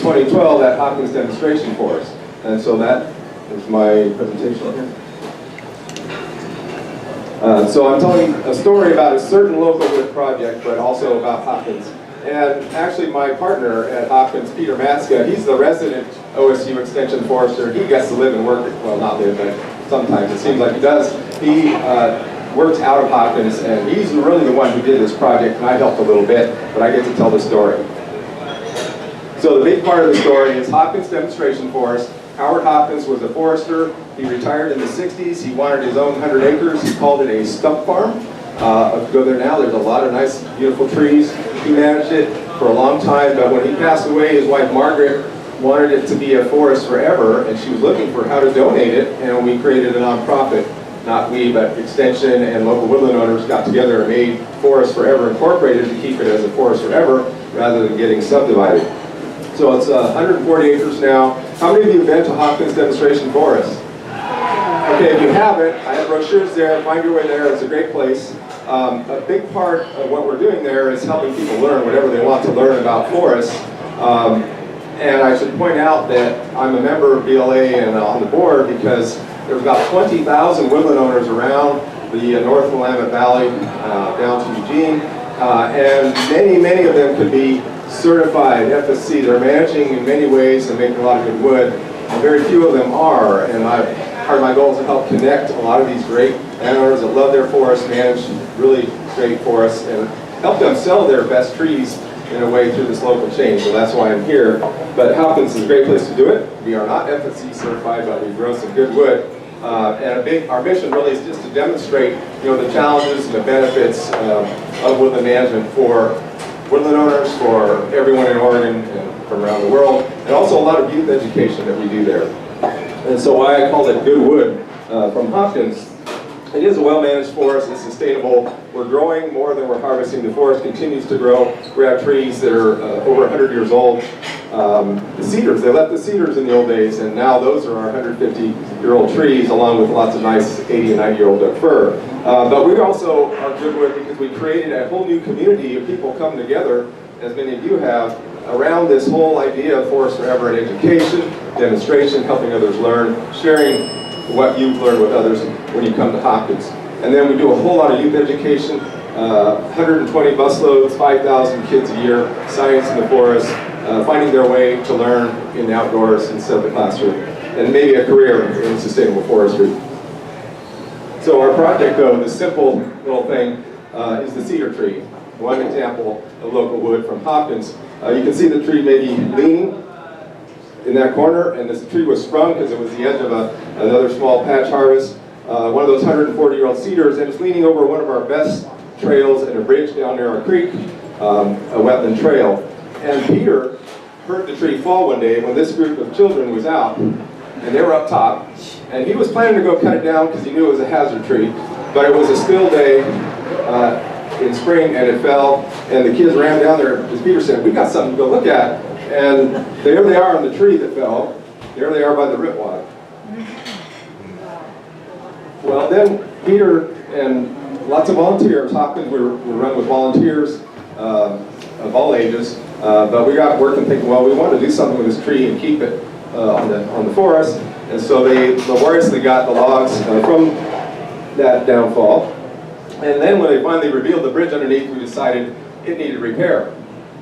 2012 at Hopkins demonstration for us. And so that is my presentation here. So I'm telling a story about a certain local wood project, but also about Hopkins. And actually my partner at Hopkins, Peter Matska, he's the resident OSU Extension Forester. He gets to live and work, well not live, but sometimes it seems like he does. He works out of Hopkins, and he's really the one who did this project, and I helped a little bit, but I get to tell the story. So the big part of the story is Hopkins demonstration forest. Howard Hopkins was a forester. He retired in the 60s. He wanted his own 100 acres. He called it a stump farm. If you go there now, there's a lot of nice, beautiful trees. He managed it for a long time, but when he passed away, his wife Margaret wanted it to be a forest forever, and she was looking for how to donate it, and we created a nonprofit. Not we, but Extension and local woodland owners got together and made Forest Forever Incorporated to keep it as a forest forever rather than getting subdivided. So it's 140 acres now. How many of you have been to Hopkins Demonstration Forest? Okay, if you haven't, I have brochures there. Find your way there. It's a great place. A big part of what we're doing there is helping people learn whatever they want to learn about forests. And I should point out that I'm a member of BLA and on the board because there's about 20,000 woodland owners around the North Willamette Valley down to Eugene, and many of them could be certified FSC. They're managing in many ways and making a lot of good wood, and very few of them are. And part of my goal is to help connect a lot of these great landowners that love their forests, manage really great forests, and help them sell their best trees in a way through this local chain. So that's why I'm here. But Hopkins is a great place to do it. We are not FSC certified, but we grow some good wood. And our mission really is just to demonstrate, the challenges and the benefits of woodland management for woodland owners, for everyone in Oregon and from around the world, and also a lot of youth education that we do there. And so why I call it good wood from Hopkins. It is a well-managed forest. It's sustainable. We're growing more than we're harvesting. The forest continues to grow. We have trees that are over 100 years old. The cedars, they left the cedars in the old days, and now those are our 150-year-old trees, along with lots of nice 80 and 90-year-old oak fir. But we also are good wood because we created a whole new community of people coming together, as many of you have, around this whole idea of Forest Forever and education, demonstration, helping others learn, sharing what you've learned with others when you come to Hopkins. And then we do a whole lot of youth education, 120 busloads, 5,000 kids a year, science in the forest, finding their way to learn in the outdoors instead of the classroom, and maybe a career in sustainable forestry. So our project, though, this simple little thing, is the cedar tree. One example of local wood from Hopkins. You can see the tree maybe leaning in that corner, and this tree was sprung because it was the edge of another small patch harvest. One of those 140-year-old cedars, and it's leaning over one of our best trails and a bridge down near our creek, a wetland trail. And Peter heard the tree fall one day when this group of children was out, and they were up top, and he was planning to go cut it down because he knew it was a hazard tree, but it was a still day in spring, and it fell, and the kids ran down there, as Peter said, we got something to go look at. And there they are on the tree that fell. There they are by the root water. Well, then Peter and lots of volunteers, Hopkins, we run with volunteers of all ages, but we got working thinking, well, we want to do something with this tree and keep it on the forest. And so they laboriously got the logs from that downfall. And then when they finally revealed the bridge underneath, we decided it needed repair.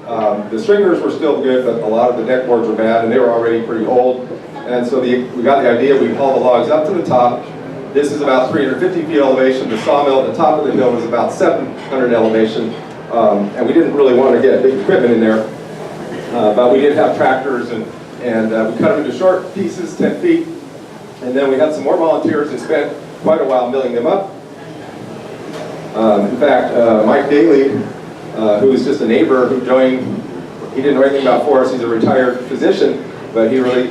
The stringers were still good, but a lot of the deck boards were bad, and they were already pretty old. And so we got the idea, we hauled the logs up to the top. This is about 350 feet elevation. The sawmill at the top of the hill was about 700 elevation. And we didn't really want to get big equipment in there. But we did have tractors, and we cut them into short pieces, 10 feet. And then we had some more volunteers and spent quite a while milling them up. In fact, Mike Daly, who was just a neighbor who joined, he didn't know anything about forests, he's a retired physician, but he really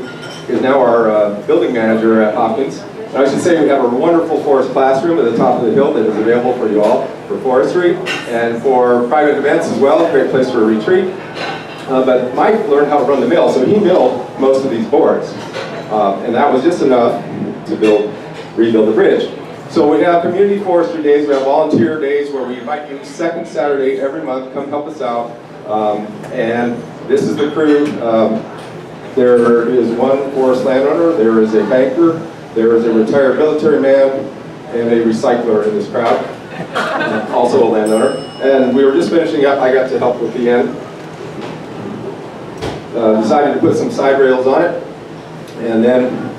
is now our building manager at Hopkins. And I should say we have a wonderful forest classroom at the top of the hill that is available for you all for forestry and for private events as well, great place for a retreat. But Mike learned how to run the mill, so he milled most of these boards. And that was just enough to rebuild the bridge. So we have community forestry days, we have volunteer days where we invite you second Saturday every month, come help us out. And this is the crew. There is one forest landowner, there is a banker, there is a retired military man, and a recycler in this crowd, also a landowner. And we were just finishing up, I got to help with the end. Decided to put some side rails on it, and then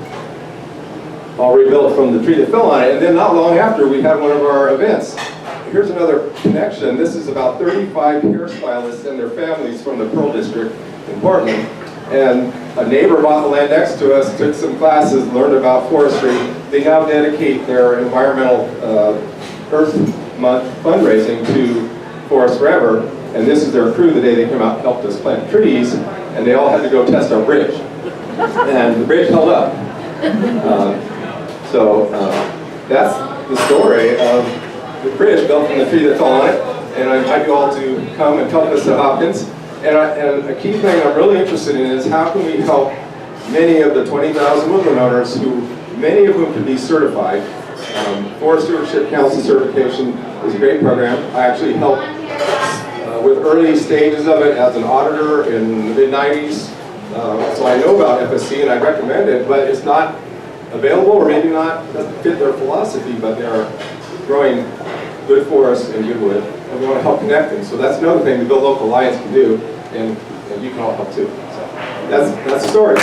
I'll rebuild from the tree that fell on it. And then not long after, we had one of our events. Here's another connection. This is about 35 hairstylists and their families from the Pearl District in Portland. And a neighbor bought the land next to us, took some classes, learned about forestry. They now dedicate their environmental Earth Month fundraising to Forest Forever. And this is their crew the day they came out and helped us plant trees. And they all had to go test our bridge. And the bridge held up. So that's the story of the bridge built from the tree that fell on it. And I invite you all to come and help us at Hopkins. And a key thing I'm really interested in is how can we help many of the 20,000 woodland owners who, many of whom can be certified. Forest Stewardship Council certification is a great program. I actually helped with early stages of it as an auditor in the mid-90s. So I know about FSC and I recommend it, but it's not available, or maybe not, doesn't fit their philosophy, but they are growing good forests and good wood, and we want to help connect them. So that's another thing the Build Local Alliance can do, and you can all help too. So that's the story.